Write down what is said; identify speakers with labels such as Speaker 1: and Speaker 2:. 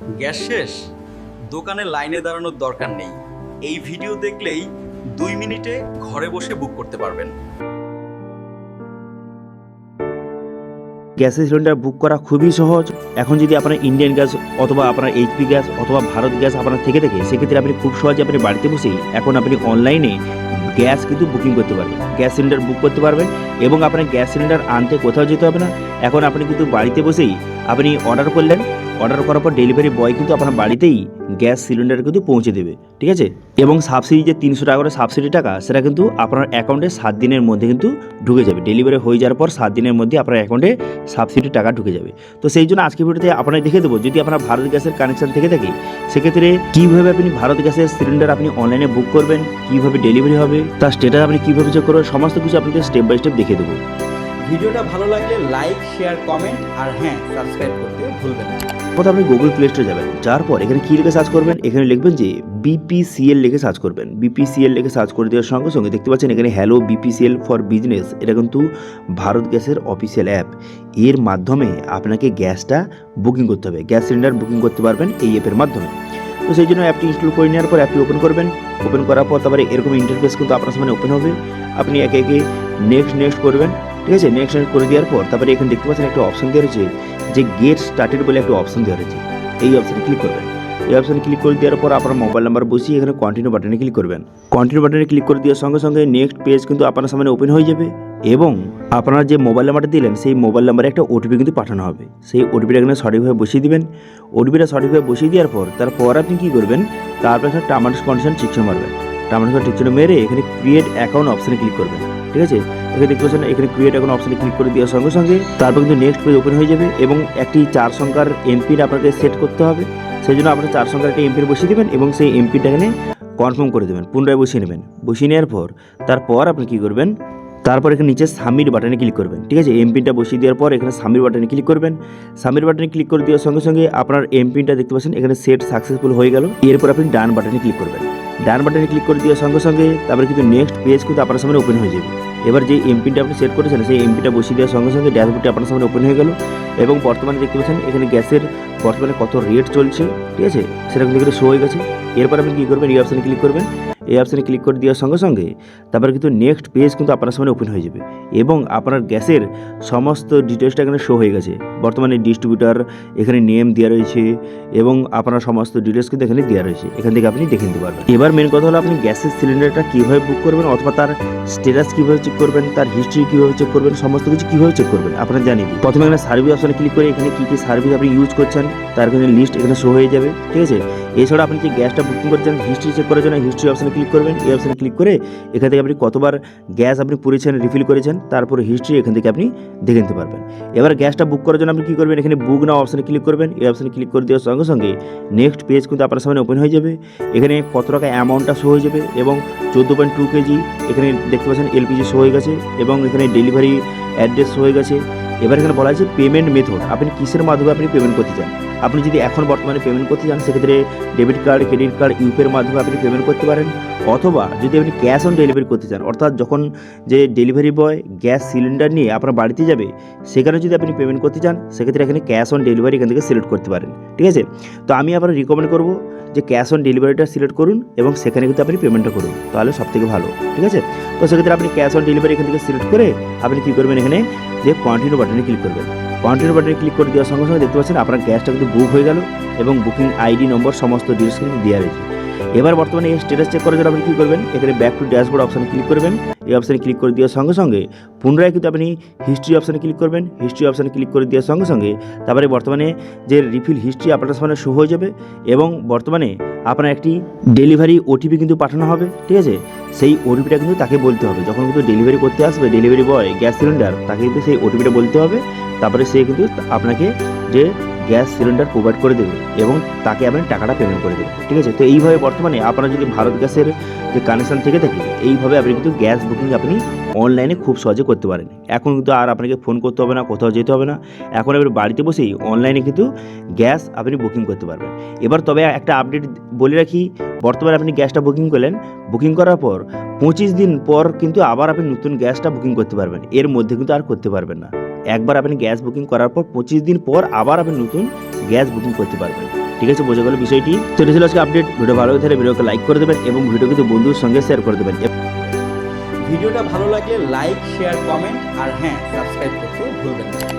Speaker 1: Gas শেষ? দোকানে লাইনে দাঁড়ানোর দরকার নেই। এই ভিডিও দেখলেই 2 মিনিটে ঘরে বসে বুক করতে পারবেন।
Speaker 2: গ্যাসের সিলিন্ডার বুক করা খুবই সহজ। এখন যদি আপনার ইন্ডিয়ান গ্যাস অথবা আপনার এইচপি গ্যাস অথবা ভারত গ্যাস আপনার থেকে থাকে, সেক্ষেত্রে আপনি খুব সহজে আপনি বাড়িতে বসেই এখন আপনি অনলাইনে গ্যাস কিন্তু বুকিং করতে পারবেন, গ্যাস সিলিন্ডার বুক করতে পারবেন এবং আপনার গ্যাস সিলিন্ডার আনতে কোথাও যেতে হবে না। এখন আপনি কিন্তু বাড়িতে বসেই আপনি অর্ডার করলেন, অর্ডার করার পর ডেলিভারি বয় কিন্তু আপনার বাড়িতেই গ্যাস সিলিন্ডার কিন্তু পৌঁছে দেবে, ঠিক আছে। এবং সাবসিডি যে 300 টাকা করে সাবসিডি টাকা, সেটা কিন্তু আপনার অ্যাকাউন্টে 7 দিনের মধ্যে কিন্তু ঢুকে যাবে। ডেলিভারি হয়ে যাওয়ার পর 7 দিনের মধ্যে আপনার অ্যাকাউন্টে সাবসিডি টাকা ঢুকে যাবে। তো সেই জন্য আজকে ভিডিওতে আপনাকে দেখে দেবো, যদি আপনার ভারত গ্যাসের কানেকশন থেকে থাকে সেক্ষেত্রে কীভাবে আপনি ভারত গ্যাসের সিলিন্ডার আপনি অনলাইনে বুক করবেন, কীভাবে ডেলিভারি হবে, তার স্টেটাস আপনি কীভাবে চেক করবেন, সমস্ত কিছু আপনাকে স্টেপ বাই স্টেপ দেখে দেবো।
Speaker 1: ভিডিওটা ভালো লাগলে লাইক, শেয়ার, কমেন্ট আর হ্যাঁ, সাবস্ক্রাইব করতে ভুলবেন না।
Speaker 2: প্রথমে আপনি গুগল প্লে স্টোরে যাবেন, যাওয়ার পর এখানে কী লিখে সার্চ করবেন, এখানে লিখবেন যে বিপিসিএল লিখে সার্চ করবেন। বিপিসিএল লিখে সার্চ করে দেওয়ার সঙ্গে সঙ্গে দেখতে পাচ্ছেন এখানে হ্যালো বিপিসিএল ফর বিজনেস, এটা কিন্তু ভারত গ্যাসের অফিসিয়াল অ্যাপ। এর মাধ্যমে আপনাকে গ্যাসটা বুকিং করতে হবে, গ্যাস সিলিন্ডার বুকিং করতে পারবেন এই অ্যাপের মাধ্যমে। তো সেই জন্য অ্যাপটি ইনস্টল করে নেওয়ার পর অ্যাপটি ওপেন করবেন। ওপেন করার পর তারপরে এরকম ইন্টারফেস কিন্তু আপনার সামনে ওপেন হবে। আপনি একে একে নেক্সট করবেন, ঠিক আছে। নেক্সট করে দেওয়ার পর তারপরে এখানে দেখতে পাচ্ছেন একটা অপশন দেওয়া রয়েছে যে গেট স্টার্টেড বলে একটা অপশন দেওয়া রয়েছে। এই অপশানে ক্লিক করবেন। এই অপশানে ক্লিক করে দেওয়ার পর আপনার মোবাইল নাম্বার বসিয়ে এখানে কন্টিনিউ বাটনে ক্লিক করবেন। কন্টিনিউ বাটনে ক্লিক করে দেওয়ার সঙ্গে সঙ্গে নেক্সট পেজ কিন্তু আপনার সামনে ওপেন হয়ে যাবে এবং আপনারা যে মোবাইল নাম্বারটা দিলেন সেই মোবাইল নাম্বারে একটা ওটিপি কিন্তু পাঠানো হবে। সেই ওটিপিটা এখানে সঠিকভাবে বসিয়ে দিবেন। ওটিপিটা সঠিকভাবে বসিয়ে দেওয়ার পর তারপর আপনি কী করবেন, তারপর এখানে টার্ম অ্যান্ড কন্ডিশন টিকচিহ্ন মারবেন। টার্ম অ্যান্ড কন্ডিশন টিকচিহ্ন মেরে এখানে ক্রিয়েট অ্যাকাউন্ট অপশানে ক্লিক করবেন, ঠিক আছে। এখানে দেখতে পাচ্ছেন এখানে ক্রিয়েট অ্যাকাউন্ট অপশানে ক্লিক করে দেওয়ার সঙ্গে সঙ্গে তারপর কিন্তু নেক্সট পেজ ওপেন হয়ে যাবে এবং একটি 4 সংখ্যার এমপিন আপনাকে সেট করতে হবে। সেই জন্য আপনি 4 সংখ্যার একটা এমপিন বসিয়ে দেবেন এবং সেই এমপিনটা এখানে কনফার্ম করে দেবেন, পুনরায় বসিয়ে নেবেন। বসিয়ে নেওয়ার পর তারপর আপনি কী করবেন, তারপর এখানে নিচে সাবমিট বাটনে ক্লিক করবেন, ঠিক আছে। এমপিনটা বসিয়ে দেওয়ার পর এখানে সাবমিট বাটনে ক্লিক করবেন। সাবমিট বাটনে ক্লিক করে দেওয়ার সঙ্গে সঙ্গে আপনার এমপিনটা দেখতে পাচ্ছেন এখানে সেট সাকসেসফুল হয়ে গেল। এরপর আপনি ডান বাটনে ক্লিক করবেন। ডান বাটনে ক্লিক করে দেওয়ার সঙ্গে সঙ্গে তারপরে কিন্তু নেক্সট পেজ কিন্তু আপনার সামনে ওপেন হয়ে যাবে। এবার যে এমপিনটা আপনি সেট করেছেন সেই এমপিনটা বসিয়ে দেওয়ার সঙ্গে সঙ্গে ড্যাশবোর্ডটা আপনার সামনে ওপেন হয়ে গেল এবং বর্তমানে দেখতে পাচ্ছেন এখানে গ্যাসের বর্তমানে কত রেট চলছে, ঠিক আছে, সেটা কিন্তু এখানে শো হয়ে গেছে। এরপর আপনি কী করবেন, এই অপশানে ক্লিক করবেন। এই অপশানে ক্লিক করে দেওয়ার সঙ্গে সঙ্গে তারপরে কিন্তু নেক্সট পেজ কিন্তু আপনার সামনে ওপেন হয়ে যাবে এবং আপনার গ্যাসের সমস্ত ডিটেলসটা এখানে শো হয়ে গেছে। বর্তমানে ডিস্ট্রিবিউটার এখানে নেম দেওয়া রয়েছে এবং আপনার সমস্ত ডিটেলস কিন্তু এখানে দেওয়া রয়েছে, এখান থেকে আপনি দেখে নিতে পারবেন। এবার মেন কথা হলো আপনি গ্যাসের সিলিন্ডারটা কীভাবে বুক করবেন অথবা তার স্ট্যাটাস কীভাবে চেক করবেন, তার হিস্ট্রি কীভাবে চেক করবেন, সমস্ত কিছু কীভাবে চেক করবেন আপনারা জানিয়ে দিই। প্রথমে এখানে সার্ভিস অপশানে ক্লিক করে এখানে কী কী সার্ভিস আপনি ইউজ করছেন তার এখানে লিস্ট এখানে শো হয়ে যাবে, ঠিক আছে। এছাড়া আপনি যে গ্যাসটা বুকিং করছেন হিস্ট্রি চেক করার জন্য হিস্ট্রি অপশানে ক্লিক করবেন। এই অপশানে ক্লিক করে এখান থেকে আপনি কতবার গ্যাস আপনি পুরেছেন, রিফিল করেছেন, তারপরে হিস্ট্রি এখান থেকে আপনি দেখে নিতে পারবেন। এবার গ্যাসটা বুক করার জন্য আপনি কী করবেন, এখানে বুক নাও অপশানে ক্লিক করবেন। এই অপশানে ক্লিক করে দেওয়ার সঙ্গে সঙ্গে নেক্সট পেজ কিন্তু আপনার সামনে ওপেন হয়ে যাবে। এখানে কত টাকা অ্যামাউন্টটা শো হয়ে যাবে এবং 14.2 কেজি এখানে দেখতে পাচ্ছেন এলপিজি শো হয়ে গেছে এবং এখানে ডেলিভারি অ্যাড্রেস শো হয়ে গেছে। এবার এখানে বলা আছে পেমেন্ট মেথড, আপনি কিসের মাধ্যমে আপনি পেমেন্ট করতে চান। আপনি যদি এখন বর্তমানে পেমেন্ট করতে চান সেক্ষেত্রে ডেবিট কার্ড, ক্রেডিট কার্ড, ইউপিআইয়ের মাধ্যমে আপনি পেমেন্ট করতে পারেন, অথবা যদি আপনি ক্যাশ অন ডেলিভারি করতে চান অর্থাৎ যখন যে ডেলিভারি বয় গ্যাস সিলিন্ডার নিয়ে আপনার বাড়িতে যাবে সেখানে যদি আপনি পেমেন্ট করতে চান সেক্ষেত্রে এখানে ক্যাশ অন ডেলিভারি এখান থেকে সিলেক্ট করতে পারেন, ঠিক আছে। তো আমি আপনার রিকমেন্ড করবো যে ক্যাশ অন ডেলিভারিটা সিলেক্ট করুন এবং সেখানে কিন্তু আপনি পেমেন্টটা করুন, তাহলে সবথেকে ভালো, ঠিক আছে। তো সেক্ষেত্রে আপনি ক্যাশ অন ডেলিভারি এখান থেকে সিলেক্ট করে আপনি কী করবেন, এখানে যে কন্টিনিউ বাটনে ক্লিক করবেন। কন্টিনিউ বাটনে ক্লিক করে দেওয়ার সঙ্গে সঙ্গে দেখতে পাচ্ছেন আপনার গ্যাসটা কিন্তু বুক হয়ে গেল এবং বুকিং আইডি নম্বর সমস্ত ডিটেলস কিন্তু দেওয়া রয়েছে। এবার বর্তমানে এই স্ট্যাটাস চেক করার জন্য আপনি কী করবেন, এখানে ব্যাক টু ড্যাশবোর্ড অপশানে ক্লিক করবেন। এই অপশানে ক্লিক করে দেওয়ার সঙ্গে সঙ্গে পুনরায় কিন্তু আপনি হিস্ট্রি অপশানে ক্লিক করবেন। হিস্ট্রি অপশানে ক্লিক করে দেওয়ার সঙ্গে সঙ্গে তারপরে বর্তমানে যে রিফিল হিস্ট্রি আপনার সামনে শো হয়ে যাবে এবং বর্তমানে আপনার একটি ডেলিভারি ওটিপি কিন্তু পাঠানো হবে, ঠিক আছে। সেই ওটিপিটা কিন্তু তাকে বলতে হবে, যখন কিন্তু ডেলিভারি করতে আসবে ডেলিভারি বয় গ্যাস সিলিন্ডার, তাকে কিন্তু সেই ওটিপিটা বলতে হবে। তারপরে সে কিন্তু আপনাকে যে গ্যাস সিলিন্ডার প্রোভাইড করে দেবে এবং তাকে আপনি টাকাটা পেমেন্ট করে দেবেন, ঠিক আছে। তো এইভাবে বর্তমানে আপনারা যদি ভারত গ্যাসের যে কানেকশান থেকে থাকে এইভাবে আপনি কিন্তু গ্যাস বুকিং আপনি অনলাইনে খুব সহজে করতে পারেন। এখন কিন্তু আর আপনাকে ফোন করতে হবে না, কোথাও যেতে হবে না, এখন আপনি বাড়িতে বসেই অনলাইনে কিন্তু গ্যাস আপনি বুকিং করতে পারবেন। এবার তবে একটা আপডেট বলে রাখি, বর্তমানে আপনি গ্যাসটা বুকিং করলেন, বুকিং করার পর 25 দিন পর কিন্তু আবার আপনি নতুন গ্যাসটা বুকিং করতে পারবেন, এর মধ্যে কিন্তু আর করতে পারবেন না। একবার আপনি গ্যাস বুকিং করার পর 25 দিন পর আবার আপনি নতুন গ্যাস বুকিং করতে পারবেন। ঠিক আছে, বোঝা গেল বিষয়টি। তো এটা ছিল আজকে আপডেট। ভিডিও ভালো হয়ে থাকলে ভিডিওকে লাইক করে দেবেন এবং ভিডিও কিন্তু বন্ধুর সঙ্গে শেয়ার করে দেবেন।
Speaker 1: ভিডিওটা ভালো লাগলে লাইক, শেয়ার, কমেন্ট আর হ্যাঁ সাবস্ক্রাইব করতে ভুলবেন না।